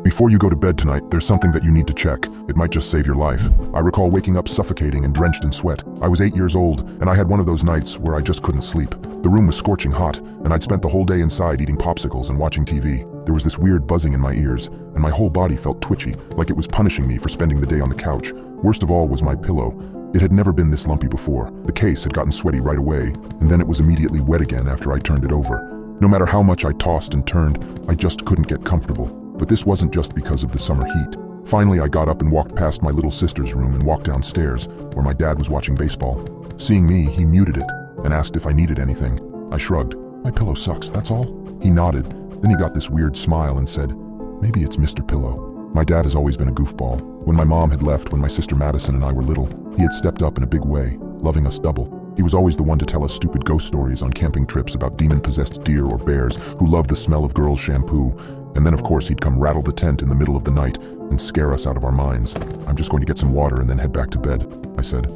Before you go to bed tonight, there's something that you need to check. It might just save your life. I recall waking up suffocating and drenched in sweat. I was 8 years old, and I had one of those nights where I just couldn't sleep. The room was scorching hot, and I'd spent the whole day inside eating popsicles and watching TV. There was this weird buzzing in my ears, and my whole body felt twitchy, like it was punishing me for spending the day on the couch. Worst of all was my pillow. It had never been this lumpy before. The case had gotten sweaty right away, and then it was immediately wet again after I turned it over. No matter how much I tossed and turned, I just couldn't get comfortable. But this wasn't just because of the summer heat. Finally, I got up and walked past my little sister's room and walked downstairs, where my dad was watching baseball. Seeing me, he muted it and asked if I needed anything. I shrugged. My pillow sucks, that's all. He nodded. Then he got this weird smile and said, "Maybe it's Mr. Pillow." My dad has always been a goofball. When my mom had left when my sister Madison and I were little, he had stepped up in a big way, loving us double. He was always the one to tell us stupid ghost stories on camping trips about demon-possessed deer or bears who loved the smell of girls' shampoo. And then, of course, he'd come rattle the tent in the middle of the night and scare us out of our minds. "I'm just going to get some water and then head back to bed," I said.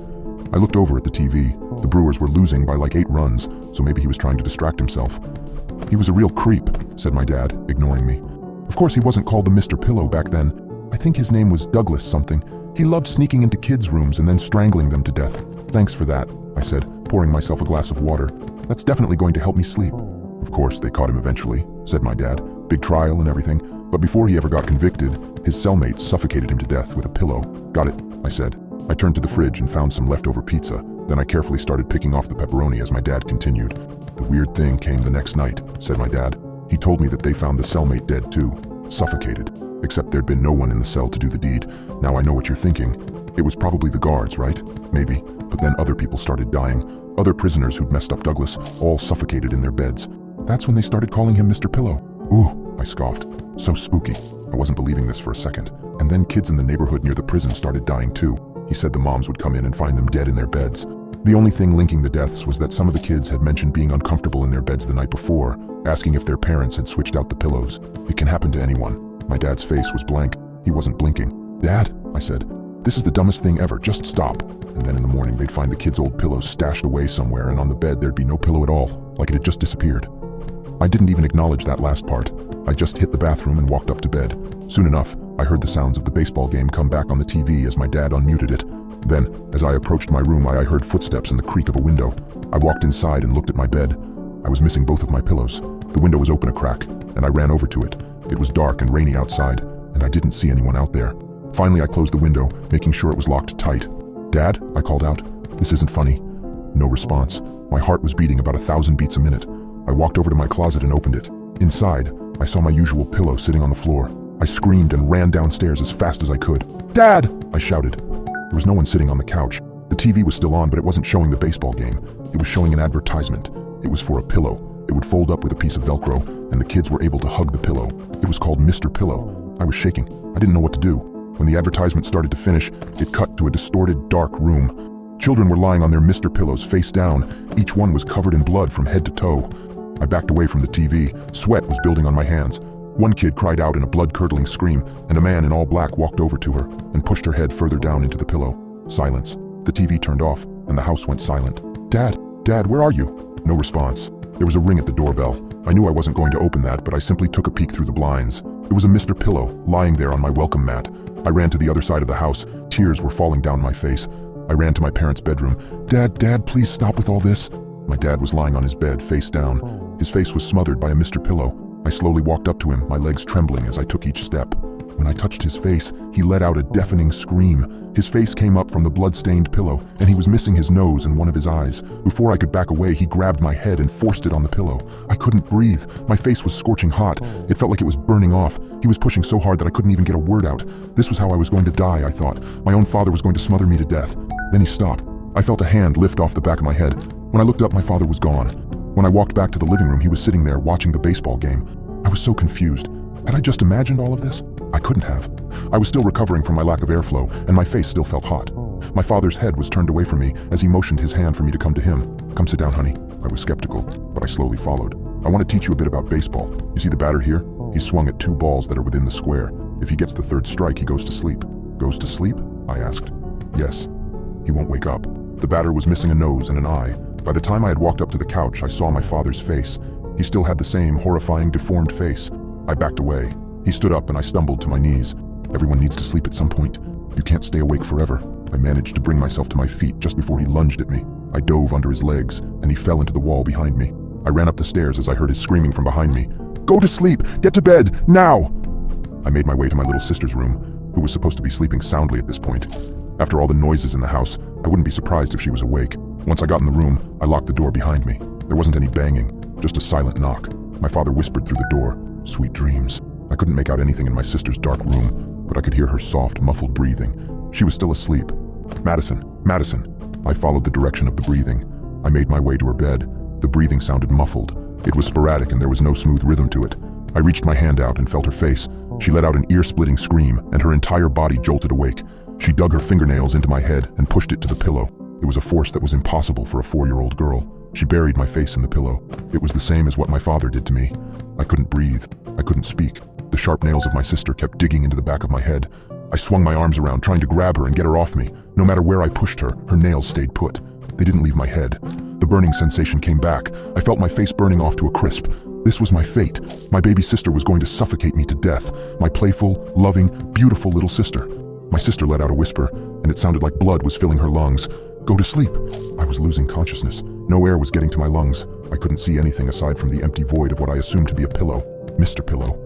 I looked over at the TV. The Brewers were losing by like 8 runs, so maybe he was trying to distract himself. "He was a real creep," said my dad, ignoring me. Of course, he wasn't called the Mr. Pillow back then. I think his name was Douglas something. He loved sneaking into kids' rooms and then strangling them to death. "Thanks for that," I said, pouring myself a glass of water. "That's definitely going to help me sleep." "Of course, they caught him eventually," said my dad. "Big trial and everything. But before he ever got convicted, his cellmate suffocated him to death with a pillow." "Got it," I said. I turned to the fridge and found some leftover pizza. Then I carefully started picking off the pepperoni as my dad continued. "The weird thing came the next night," said my dad. "He told me that they found the cellmate dead too, suffocated. Except there'd been no one in the cell to do the deed. Now I know what you're thinking. It was probably the guards, right? Maybe. But then other people started dying. Other prisoners who'd messed up Douglas, all suffocated in their beds. That's when they started calling him Mr. Pillow." "Ooh," I scoffed. "So spooky." I wasn't believing this for a second. "And then kids in the neighborhood near the prison started dying too." He said the moms would come in and find them dead in their beds. The only thing linking the deaths was that some of the kids had mentioned being uncomfortable in their beds the night before, asking if their parents had switched out the pillows. It can happen to anyone. My dad's face was blank. He wasn't blinking. "Dad," I said, "this is the dumbest thing ever. Just stop." And then in the morning they'd find the kids' old pillows stashed away somewhere, and on the bed there'd be no pillow at all, like it had just disappeared. I didn't even acknowledge that last part. I just hit the bathroom and walked up to bed. Soon enough, I heard the sounds of the baseball game come back on the TV as my dad unmuted it. Then, as I approached my room, I heard footsteps and the creak of a window. I walked inside and looked at my bed. I was missing both of my pillows. The window was open a crack, and I ran over to it. It was dark and rainy outside, and I didn't see anyone out there. Finally, I closed the window, making sure it was locked tight. "Dad," I called out. "This isn't funny." No response. My heart was beating about 1,000 beats a minute. I walked over to my closet and opened it. Inside, I saw my usual pillow sitting on the floor. I screamed and ran downstairs as fast as I could. "Dad!" I shouted. There was no one sitting on the couch. The TV was still on, but it wasn't showing the baseball game. It was showing an advertisement. It was for a pillow. It would fold up with a piece of Velcro, and the kids were able to hug the pillow. It was called Mr. Pillow. I was shaking. I didn't know what to do. When the advertisement started to finish, it cut to a distorted, dark room. Children were lying on their Mr. Pillows face down. Each one was covered in blood from head to toe. I backed away from the TV. Sweat was building on my hands. One kid cried out in a blood-curdling scream, and a man in all black walked over to her and pushed her head further down into the pillow. Silence. The TV turned off, and the house went silent. "Dad! Dad, where are you?" No response. There was a ring at the doorbell. I knew I wasn't going to open that, but I simply took a peek through the blinds. It was a Mr. Pillow, lying there on my welcome mat. I ran to the other side of the house. Tears were falling down my face. I ran to my parents' bedroom. Dad, please stop with all this." My dad was lying on his bed, face down. His face was smothered by a Mr. Pillow. I slowly walked up to him, my legs trembling as I took each step. When I touched his face, he let out a deafening scream. His face came up from the blood-stained pillow, and he was missing his nose and one of his eyes. Before I could back away, he grabbed my head and forced it on the pillow. I couldn't breathe. My face was scorching hot. It felt like it was burning off. He was pushing so hard that I couldn't even get a word out. This was how I was going to die, I thought. My own father was going to smother me to death. Then he stopped. I felt a hand lift off the back of my head. When I looked up, my father was gone. When I walked back to the living room, he was sitting there watching the baseball game. I was so confused. Had I just imagined all of this? I couldn't have. I was still recovering from my lack of airflow, and my face still felt hot. My father's head was turned away from me as he motioned his hand for me to come to him. "Come sit down, honey." I was skeptical, but I slowly followed. "I want to teach you a bit about baseball. You see the batter here? He swung at 2 balls that are within the square. If he gets the 3rd strike, he goes to sleep." "Goes to sleep?" I asked. "Yes. He won't wake up." The batter was missing a nose and an eye. By the time I had walked up to the couch, I saw my father's face. He still had the same horrifying, deformed face. I backed away. He stood up and I stumbled to my knees. Everyone needs to sleep at some point. You can't stay awake forever. I managed to bring myself to my feet just before he lunged at me. I dove under his legs, and he fell into the wall behind me. I ran up the stairs as I heard his screaming from behind me. "Go to sleep! Get to bed! Now!" I made my way to my little sister's room, who was supposed to be sleeping soundly at this point. After all the noises in the house, I wouldn't be surprised if she was awake. Once I got in the room, I locked the door behind me. There wasn't any banging, just a silent knock. My father whispered through the door, "Sweet dreams." I couldn't make out anything in my sister's dark room, but I could hear her soft, muffled breathing. She was still asleep. "Madison, Madison." I followed the direction of the breathing. I made my way to her bed. The breathing sounded muffled. It was sporadic and there was no smooth rhythm to it. I reached my hand out and felt her face. She let out an ear-splitting scream, and her entire body jolted awake. She dug her fingernails into my head and pushed it to the pillow. It was a force that was impossible for a 4-year-old girl. She buried my face in the pillow. It was the same as what my father did to me. I couldn't breathe. I couldn't speak. The sharp nails of my sister kept digging into the back of my head. I swung my arms around, trying to grab her and get her off me. No matter where I pushed her, her nails stayed put. They didn't leave my head. The burning sensation came back. I felt my face burning off to a crisp. This was my fate. My baby sister was going to suffocate me to death. My playful, loving, beautiful little sister. My sister let out a whisper, and it sounded like blood was filling her lungs. "Go to sleep." I was losing consciousness. No air was getting to my lungs. I couldn't see anything aside from the empty void of what I assumed to be a pillow. Mr. Pillow.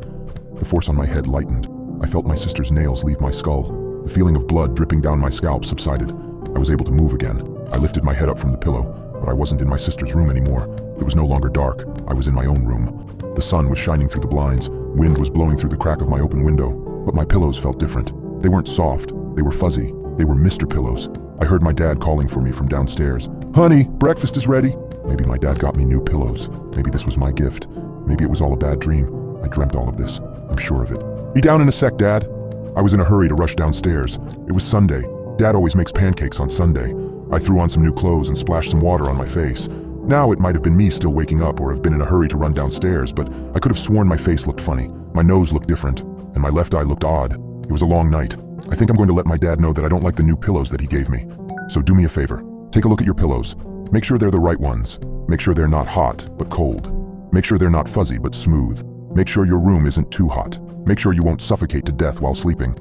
The force on my head lightened. I felt my sister's nails leave my skull. The feeling of blood dripping down my scalp subsided. I was able to move again. I lifted my head up from the pillow, but I wasn't in my sister's room anymore. It was no longer dark. I was in my own room. The sun was shining through the blinds. Wind was blowing through the crack of my open window, but my pillows felt different. They weren't soft. They were fuzzy. They were Mr. Pillows. I heard my dad calling for me from downstairs. "Honey, breakfast is ready." Maybe my dad got me new pillows. Maybe this was my gift. Maybe it was all a bad dream. I dreamt all of this. I'm sure of it. "Be down in a sec, Dad." I was in a hurry to rush downstairs. It was Sunday. Dad always makes pancakes on Sunday. I threw on some new clothes and splashed some water on my face. Now it might have been me still waking up or have been in a hurry to run downstairs, but I could have sworn my face looked funny. My nose looked different, and my left eye looked odd. It was a long night. I think I'm going to let my dad know that I don't like the new pillows that he gave me. So do me a favor. Take a look at your pillows. Make sure they're the right ones. Make sure they're not hot, but cold. Make sure they're not fuzzy, but smooth. Make sure your room isn't too hot. Make sure you won't suffocate to death while sleeping.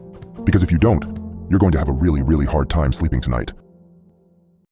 Because if you don't, you're going to have a really, really hard time sleeping tonight.